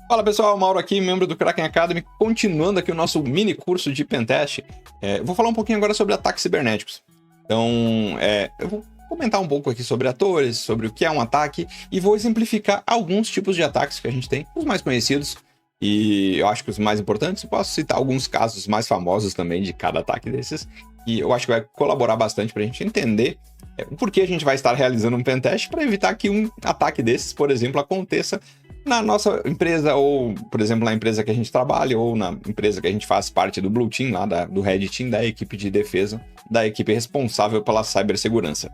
Fala pessoal, Mauro aqui, membro do Kraken Academy, continuando aqui o nosso mini curso de Pentest. Eu vou falar um pouquinho agora sobre ataques cibernéticos. Então, eu vou comentar um pouco aqui sobre atores, sobre o que é um ataque, e vou exemplificar alguns tipos de ataques que a gente tem, os mais conhecidos, e eu acho que os mais importantes. Posso citar alguns casos mais famosos também de cada ataque desses, e eu acho que vai colaborar bastante para a gente entender o porquê a gente vai estar realizando um Pentest, para evitar que um ataque desses, por exemplo, aconteça na nossa empresa, ou, por exemplo, na empresa que a gente trabalha, ou na empresa que a gente faz parte do Blue Team, lá do Red Team, da equipe de defesa, da equipe responsável pela cibersegurança.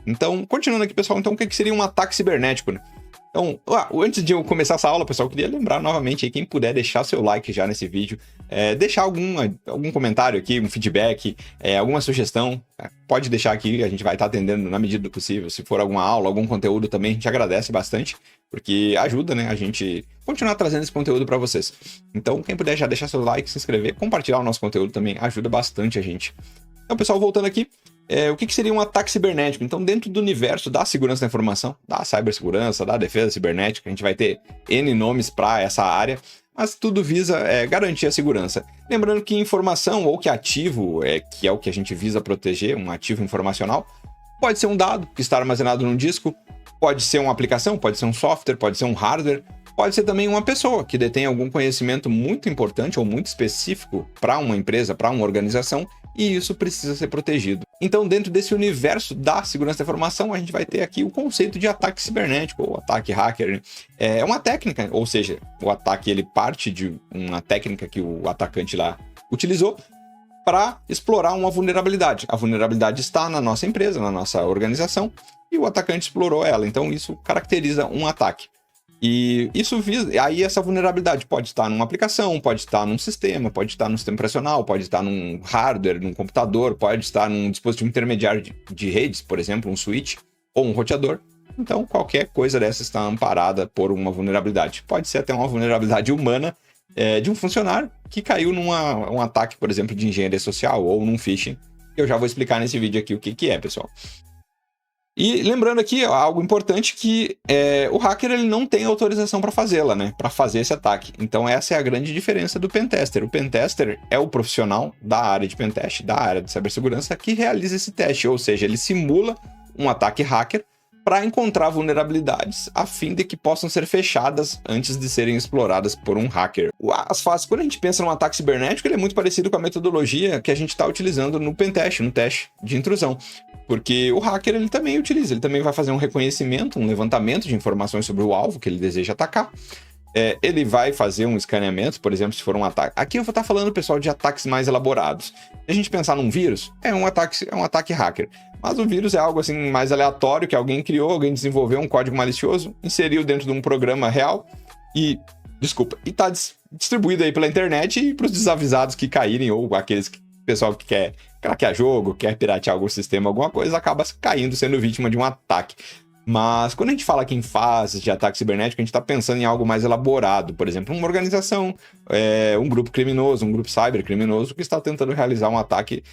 Então, continuando aqui, pessoal, então o que seria um ataque cibernético, né? Então, antes de eu começar essa aula, pessoal, eu queria lembrar novamente aí, quem puder deixar seu like já nesse vídeo, deixar algum comentário aqui, um feedback, alguma sugestão, pode deixar aqui, a gente vai estar atendendo na medida do possível. Se for alguma aula, algum conteúdo também, a gente agradece bastante, porque ajuda, né, a gente continuar trazendo esse conteúdo para vocês. Então, quem puder já deixar seu like, se inscrever, compartilhar o nosso conteúdo também, ajuda bastante a gente. Então, pessoal, voltando aqui, o que seria um ataque cibernético? Então, dentro do universo da segurança da informação, da cibersegurança, da defesa cibernética, a gente vai ter N nomes para essa área, mas tudo visa garantir a segurança. Lembrando que informação ou que ativo, que é o que a gente visa proteger, um ativo informacional, pode ser um dado que está armazenado num disco, pode ser uma aplicação, pode ser um software, pode ser um hardware, pode ser também uma pessoa que detém algum conhecimento muito importante ou muito específico para uma empresa, para uma organização, e isso precisa ser protegido. Então, dentro desse universo da segurança da informação, a gente vai ter aqui o conceito de ataque cibernético, ou ataque hacker. É uma técnica, ou seja, o ataque ele parte de uma técnica que o atacante lá utilizou para explorar uma vulnerabilidade. A vulnerabilidade está na nossa empresa, na nossa organização, e o atacante explorou ela. Então, isso caracteriza um ataque. E isso visa. Aí essa vulnerabilidade pode estar numa aplicação, pode estar num sistema, pode estar num sistema operacional, pode estar num hardware, num computador, pode estar num dispositivo intermediário de redes, por exemplo, um switch ou um roteador. Então, qualquer coisa dessa está amparada por uma vulnerabilidade. Pode ser até uma vulnerabilidade humana de um funcionário que caiu num ataque, por exemplo, de engenharia social ou num phishing. Eu já vou explicar nesse vídeo aqui o que é, pessoal. E lembrando aqui algo importante, que o hacker ele não tem autorização para fazê-la, né? Para fazer esse ataque. Então essa é a grande diferença do pentester. O pentester é o profissional da área de pentest, da área de cibersegurança, que realiza esse teste, ou seja, ele simula um ataque hacker para encontrar vulnerabilidades a fim de que possam ser fechadas antes de serem exploradas por um hacker. As fases, quando a gente pensa num ataque cibernético, ele é muito parecido com a metodologia que a gente está utilizando no pentest, no teste de intrusão. Porque o hacker ele também utiliza, ele também vai fazer um reconhecimento, um levantamento de informações sobre o alvo que ele deseja atacar. Ele vai fazer um escaneamento, por exemplo, se for um ataque. Aqui eu vou estar falando, pessoal, de ataques mais elaborados. Se a gente pensar num vírus, é um ataque hacker. Mas o vírus é algo assim mais aleatório, que alguém criou, alguém desenvolveu um código malicioso, inseriu dentro de um programa real e está distribuído aí pela internet, e para os desavisados que caírem, ou aqueles pessoal que quer craquear jogo, quer piratear algum sistema, alguma coisa, acaba caindo, sendo vítima de um ataque. Mas quando a gente fala aqui em fases de ataque cibernético, a gente está pensando em algo mais elaborado. Por exemplo, uma organização, um grupo criminoso, um grupo cybercriminoso que está tentando realizar um ataque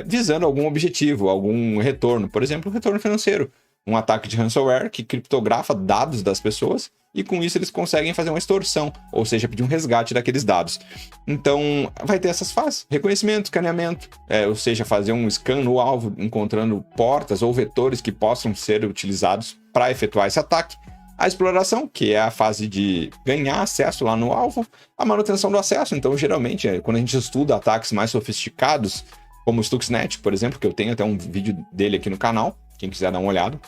visando algum objetivo, algum retorno. Por exemplo, um retorno financeiro. Um ataque de ransomware que criptografa dados das pessoas e com isso eles conseguem fazer uma extorsão, ou seja, pedir um resgate daqueles dados. Então, vai ter essas fases: reconhecimento, escaneamento, ou seja, fazer um scan no alvo, encontrando portas ou vetores que possam ser utilizados para efetuar esse ataque. A exploração, que é a fase de ganhar acesso lá no alvo. A manutenção do acesso, então, geralmente, quando a gente estuda ataques mais sofisticados, como o Stuxnet, por exemplo, que eu tenho até um vídeo dele aqui no canal, quem quiser dar uma olhada,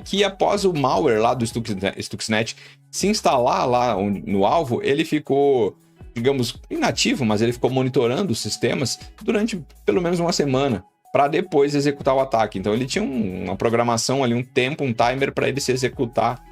que após o malware lá do Stuxnet se instalar lá no alvo, ele ficou, digamos, inativo, mas ele ficou monitorando os sistemas durante pelo menos uma semana, para depois executar o ataque. Então ele tinha uma programação ali, um tempo, um timer para ele se executar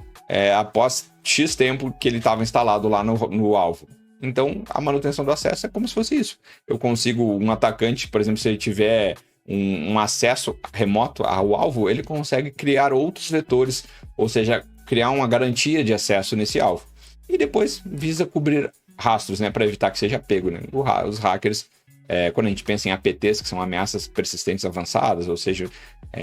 após X tempo que ele estava instalado lá no alvo. Então a manutenção do acesso é como se fosse isso. Eu consigo, um atacante, por exemplo, se ele tiver um acesso remoto ao alvo, ele consegue criar outros vetores, ou seja, criar uma garantia de acesso nesse alvo. E depois visa cobrir rastros, né, para evitar que seja pego, né? Os hackers, quando a gente pensa em APTs, que são ameaças persistentes avançadas, ou seja,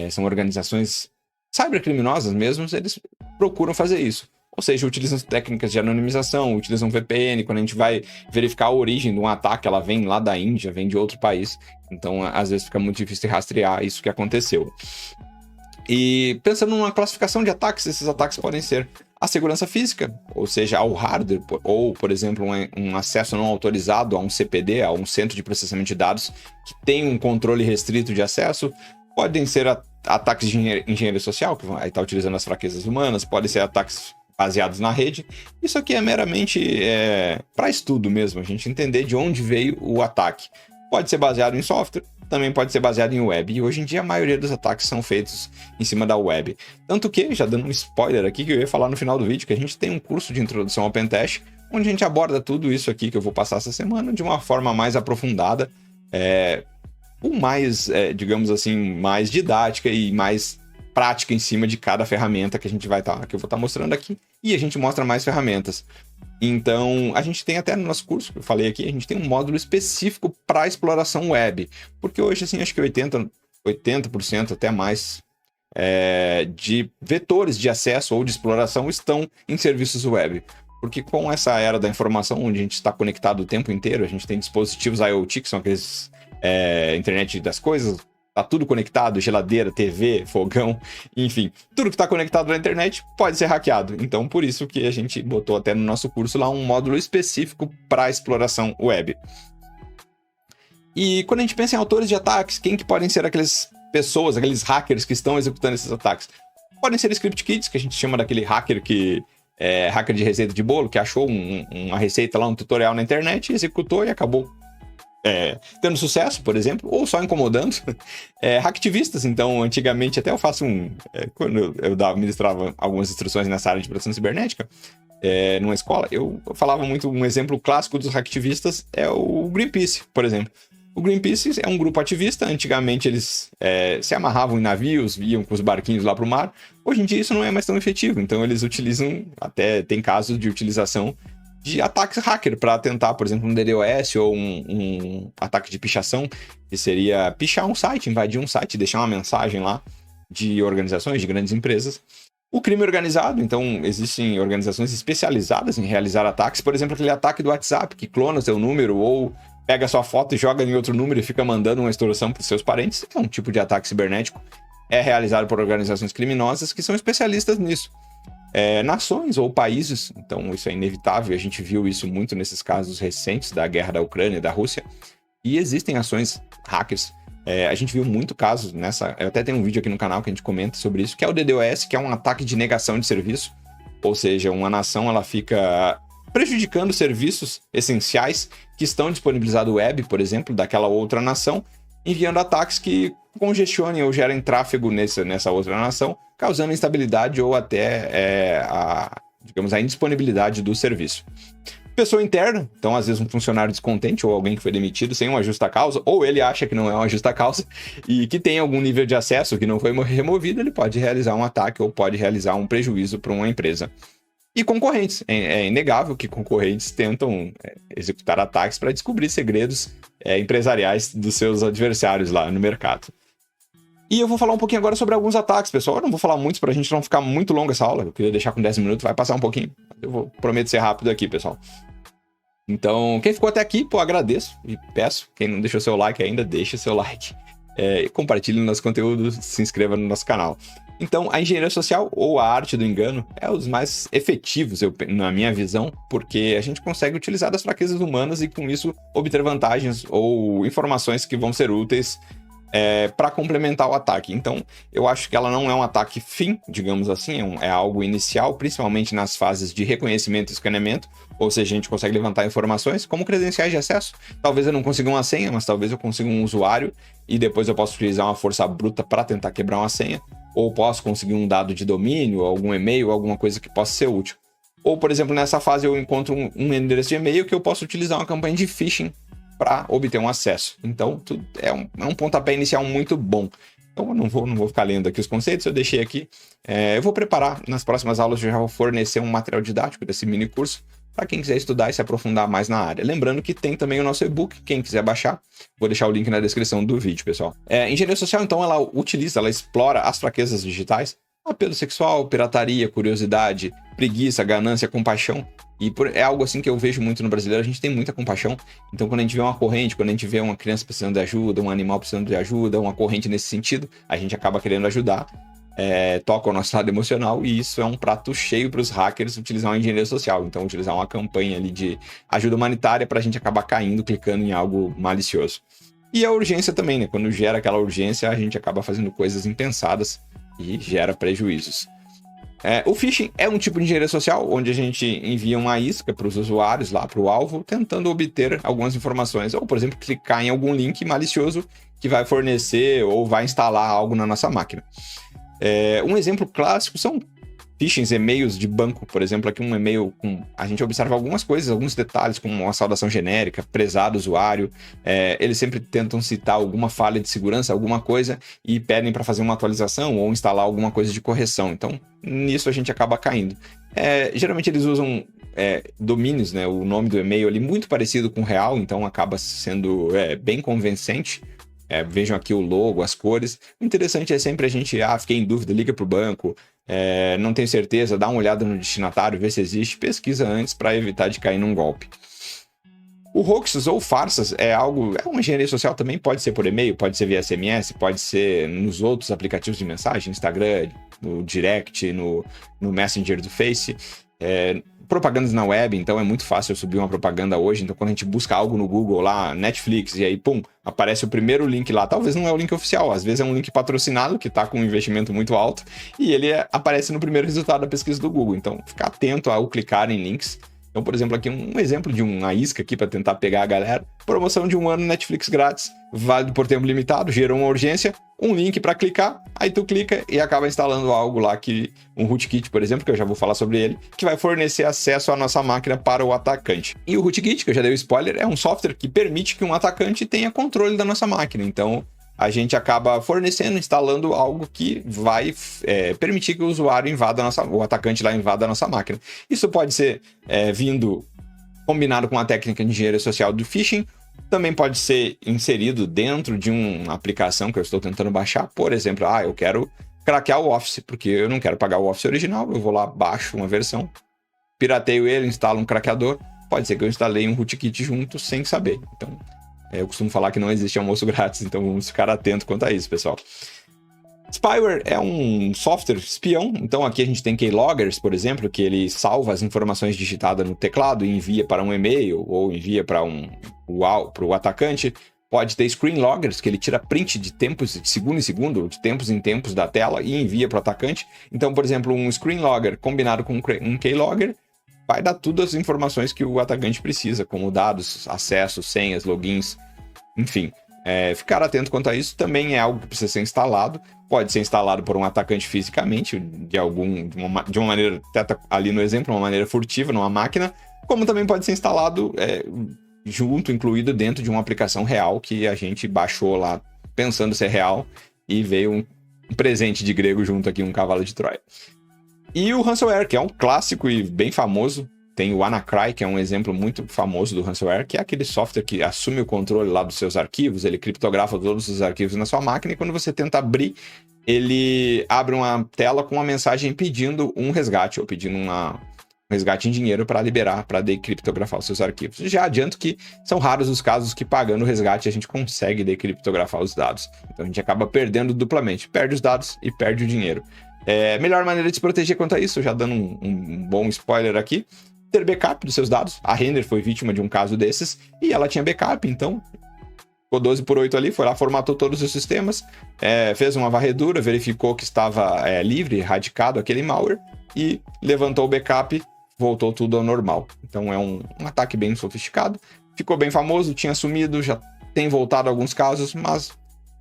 são organizações cybercriminosas mesmo, eles procuram fazer isso. Ou seja, utilizam técnicas de anonimização, utilizam VPN. Quando a gente vai verificar a origem de um ataque, ela vem lá da Índia, vem de outro país. Então, às vezes, fica muito difícil de rastrear isso que aconteceu. E pensando numa classificação de ataques, esses ataques podem ser a segurança física, ou seja, ao hardware, ou, por exemplo, um acesso não autorizado a um CPD, a um centro de processamento de dados, que tem um controle restrito de acesso. Podem ser ataques de engenharia social, que vai estar utilizando as fraquezas humanas, podem ser ataques baseados na rede. Isso aqui é meramente para estudo mesmo, a gente entender de onde veio o ataque. Pode ser baseado em software, também pode ser baseado em web. E hoje em dia a maioria dos ataques são feitos em cima da web. Tanto que, já dando um spoiler aqui, que eu ia falar no final do vídeo, que a gente tem um curso de introdução ao Pentest, onde a gente aborda tudo isso aqui que eu vou passar essa semana de uma forma mais aprofundada, com mais, digamos assim, mais didática e mais prática em cima de cada ferramenta que a gente que eu vou estar mostrando aqui. E a gente mostra mais ferramentas. Então, a gente tem até no nosso curso, que eu falei aqui, a gente tem um módulo específico para exploração web. Porque hoje, assim, acho que 80% até mais de vetores de acesso ou de exploração estão em serviços web. Porque com essa era da informação, onde a gente está conectado o tempo inteiro, a gente tem dispositivos IoT, que são aqueles internet das coisas, tá tudo conectado, geladeira, TV, fogão, enfim, tudo que está conectado na internet pode ser hackeado. Então, por isso que a gente botou até no nosso curso lá um módulo específico para exploração web. E quando a gente pensa em autores de ataques, quem que podem ser aquelas pessoas, aqueles hackers que estão executando esses ataques? Podem ser script kids, que a gente chama daquele hacker que hacker de receita de bolo, que achou uma receita lá, um tutorial na internet, executou e acabou tendo sucesso, por exemplo, ou só incomodando. Hacktivistas, então, antigamente, até eu faço quando eu ministrava algumas instruções nessa área de proteção cibernética, numa escola, eu falava muito, um exemplo clássico dos hacktivistas é o Greenpeace, por exemplo. O Greenpeace é um grupo ativista, antigamente eles se amarravam em navios, iam com os barquinhos lá para o mar. Hoje em dia isso não é mais tão efetivo, então eles utilizam, até tem casos de utilização de ataques hacker para tentar, por exemplo, um DDoS ou um ataque de pichação, que seria pichar um site, invadir um site, deixar uma mensagem lá de organizações, de grandes empresas. O crime organizado, então, existem organizações especializadas em realizar ataques, por exemplo, aquele ataque do WhatsApp, que clona seu número ou pega sua foto e joga em outro número e fica mandando uma extorsão para os seus parentes. É um tipo de ataque cibernético, é realizado por organizações criminosas que são especialistas nisso. Nações ou países, então isso é inevitável, a gente viu isso muito nesses casos recentes da guerra da Ucrânia e da Rússia, e existem ações hackers. A gente viu muito casos eu até tenho um vídeo aqui no canal que a gente comenta sobre isso, que é o DDoS, que é um ataque de negação de serviço, ou seja, uma nação ela fica prejudicando serviços essenciais que estão disponibilizados web, por exemplo, daquela outra nação, enviando ataques que congestionem ou gerem tráfego nessa outra nação, causando instabilidade ou até a indisponibilidade do serviço. Pessoa interna, então às vezes um funcionário descontente ou alguém que foi demitido sem uma justa causa, ou ele acha que não é uma justa causa e que tem algum nível de acesso que não foi removido, ele pode realizar um ataque ou pode realizar um prejuízo para uma empresa. E concorrentes, é inegável que concorrentes tentam executar ataques para descobrir segredos empresariais dos seus adversários lá no mercado. E eu vou falar um pouquinho agora sobre alguns ataques, pessoal. Eu não vou falar muitos para a gente não ficar muito longa essa aula. Eu queria deixar com 10 minutos, vai passar um pouquinho. Eu prometo ser rápido aqui, pessoal. Então, quem ficou até aqui, agradeço e peço. Quem não deixou seu like ainda, deixa seu like. Compartilhe o nosso conteúdo, se inscreva no nosso canal. Então, a engenharia social ou a arte do engano é os mais efetivos, na minha visão, porque a gente consegue utilizar das fraquezas humanas e, com isso, obter vantagens ou informações que vão ser úteis para complementar o ataque. Então, eu acho que ela não é um ataque fim, digamos assim, é algo inicial, principalmente nas fases de reconhecimento e escaneamento, ou seja, a gente consegue levantar informações como credenciais de acesso. Talvez eu não consiga uma senha, mas talvez eu consiga um usuário e depois eu posso utilizar uma força bruta para tentar quebrar uma senha, ou posso conseguir um dado de domínio, algum e-mail, alguma coisa que possa ser útil. Ou, por exemplo, nessa fase eu encontro um endereço de e-mail que eu posso utilizar uma campanha de phishing para obter um acesso. Então, tudo é um pontapé inicial muito bom. Então, eu não vou ficar lendo aqui os conceitos, eu deixei aqui. Eu vou preparar, nas próximas aulas eu já vou fornecer um material didático desse mini curso, para quem quiser estudar e se aprofundar mais na área. Lembrando que tem também o nosso e-book, quem quiser baixar, vou deixar o link na descrição do vídeo, pessoal. Engenharia social, então, ela explora as fraquezas digitais, apelo sexual, pirataria, curiosidade, preguiça, ganância, compaixão. E é algo assim que eu vejo muito no brasileiro, a gente tem muita compaixão. Então, quando a gente vê uma corrente, quando a gente vê uma criança precisando de ajuda, um animal precisando de ajuda, uma corrente nesse sentido, a gente acaba querendo ajudar. Toca o nosso lado emocional, e isso é um prato cheio para os hackers utilizar uma engenharia social. Então, utilizar uma campanha ali de ajuda humanitária para a gente acabar caindo, clicando em algo malicioso. E a urgência também, né? Quando gera aquela urgência, a gente acaba fazendo coisas impensadas e gera prejuízos. O phishing é um tipo de engenharia social onde a gente envia uma isca para os usuários, lá para o alvo, tentando obter algumas informações. Ou, por exemplo, clicar em algum link malicioso que vai fornecer ou vai instalar algo na nossa máquina. Um exemplo clássico são phishings, e-mails de banco. Por exemplo, aqui um e-mail com... A gente observa algumas coisas, alguns detalhes, como uma saudação genérica, prezado usuário. Eles sempre tentam citar alguma falha de segurança, alguma coisa, e pedem para fazer uma atualização ou instalar alguma coisa de correção. Então, nisso a gente acaba caindo. Geralmente eles usam domínios, né? O nome do e-mail ali muito parecido com o real, então acaba sendo bem convincente. Vejam aqui o logo, as cores. O interessante é sempre a gente, fiquei em dúvida, liga para o banco, não tenho certeza, dá uma olhada no destinatário, vê se existe, pesquisa antes para evitar de cair num golpe. O hoaxes ou farsas é uma engenharia social também, pode ser por e-mail, pode ser via SMS, pode ser nos outros aplicativos de mensagem, Instagram, no Direct, no Messenger do Face. Propagandas na web, então é muito fácil eu subir uma propaganda hoje. Então, quando a gente busca algo no Google lá, Netflix, e aí, pum, aparece o primeiro link lá. Talvez não é o link oficial, às vezes é um link patrocinado, que tá com um investimento muito alto, e ele aparece no primeiro resultado da pesquisa do Google. Então, ficar atento ao clicar em links. Então, por exemplo, aqui um exemplo de uma isca aqui para tentar pegar a galera. Promoção de 1 ano Netflix grátis, válido por tempo limitado, gerou uma urgência, um link para clicar, aí tu clica e acaba instalando algo lá, um rootkit, por exemplo, que eu já vou falar sobre ele, que vai fornecer acesso à nossa máquina para o atacante. E o rootkit, que eu já dei o spoiler, é um software que permite que um atacante tenha controle da nossa máquina. Então, a gente acaba fornecendo, instalando algo que vai permitir que o usuário o atacante lá invada a nossa máquina. Isso pode ser vindo combinado com a técnica de engenharia social do phishing, também pode ser inserido dentro de uma aplicação que eu estou tentando baixar. Por exemplo, eu quero craquear o Office, porque eu não quero pagar o Office original, eu vou lá, baixo uma versão, pirateio ele, instalo um craqueador, pode ser que eu instalei um rootkit junto sem saber. Então, eu costumo falar que não existe almoço grátis, então vamos ficar atentos quanto a isso, pessoal. Spyware é um software espião, então aqui a gente tem keyloggers, por exemplo, que ele salva as informações digitadas no teclado e envia para um e-mail ou envia para o atacante. Pode ter screenloggers, que ele tira print de tempos, de segundo em segundo, de tempos em tempos da tela e envia para o atacante. Então, por exemplo, um screenlogger combinado com um keylogger vai dar todas as informações que o atacante precisa, como dados, acessos, senhas, logins, enfim. Ficar atento quanto a isso também é algo que precisa ser instalado. Pode ser instalado por um atacante fisicamente, de uma maneira, até ali no exemplo, uma maneira furtiva numa máquina, como também pode ser instalado incluído dentro de uma aplicação real que a gente baixou lá pensando ser real e veio um presente de grego junto aqui, um cavalo de Troia. E o ransomware, que é um clássico e bem famoso. Tem o WannaCry, que é um exemplo muito famoso do ransomware, que é aquele software que assume o controle lá dos seus arquivos, ele criptografa todos os arquivos na sua máquina, e quando você tenta abrir, ele abre uma tela com uma mensagem pedindo um resgate, ou pedindo um resgate em dinheiro para liberar, para decriptografar os seus arquivos. Já adianto que são raros os casos que, pagando o resgate, a gente consegue decriptografar os dados. Então a gente acaba perdendo duplamente, perde os dados e perde o dinheiro. Melhor maneira de se proteger quanto a isso, já dando um bom spoiler aqui, ter backup dos seus dados. A Render foi vítima de um caso desses e ela tinha backup, então ficou 12/8 ali, foi lá, formatou todos os sistemas, fez uma varredura, verificou que estava livre, erradicado aquele malware e levantou o backup, voltou tudo ao normal. Então é um ataque bem sofisticado, ficou bem famoso, tinha sumido, já tem voltado alguns casos, mas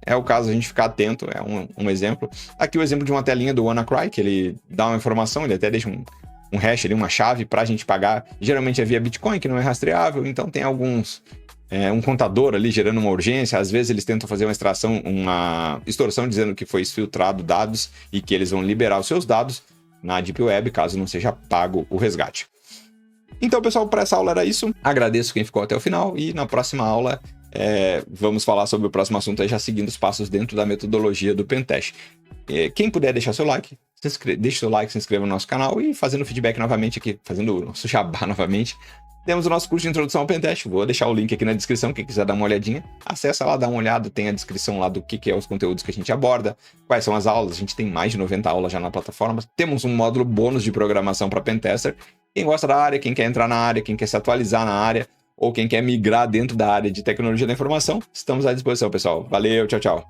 é o caso a gente ficar atento, é um exemplo. Aqui o exemplo de uma telinha do WannaCry, que ele dá uma informação, ele até deixa um hash ali, uma chave para a gente pagar. Geralmente é via Bitcoin, que não é rastreável, então tem um contador ali gerando uma urgência. Às vezes eles tentam fazer uma extorsão dizendo que foi exfiltrado dados e que eles vão liberar os seus dados na Deep Web, caso não seja pago o resgate. Então, pessoal, para essa aula era isso. Agradeço quem ficou até o final e na próxima aula Vamos falar sobre o próximo assunto aí, já seguindo os passos dentro da metodologia do Pentest. Quem puder deixar seu like, deixe seu like, se inscreva no nosso canal e fazendo feedback novamente aqui, fazendo o nosso jabá novamente. Temos o nosso curso de introdução ao Pentest, vou deixar o link aqui na descrição, quem quiser dar uma olhadinha, acessa lá, dá uma olhada, tem a descrição lá do que é os conteúdos que a gente aborda, quais são as aulas, a gente tem mais de 90 aulas já na plataforma, temos um módulo bônus de programação para Pentester. Quem gosta da área, quem quer entrar na área, quem quer se atualizar na área, ou quem quer migrar dentro da área de tecnologia da informação, estamos à disposição, pessoal. Valeu, tchau, tchau.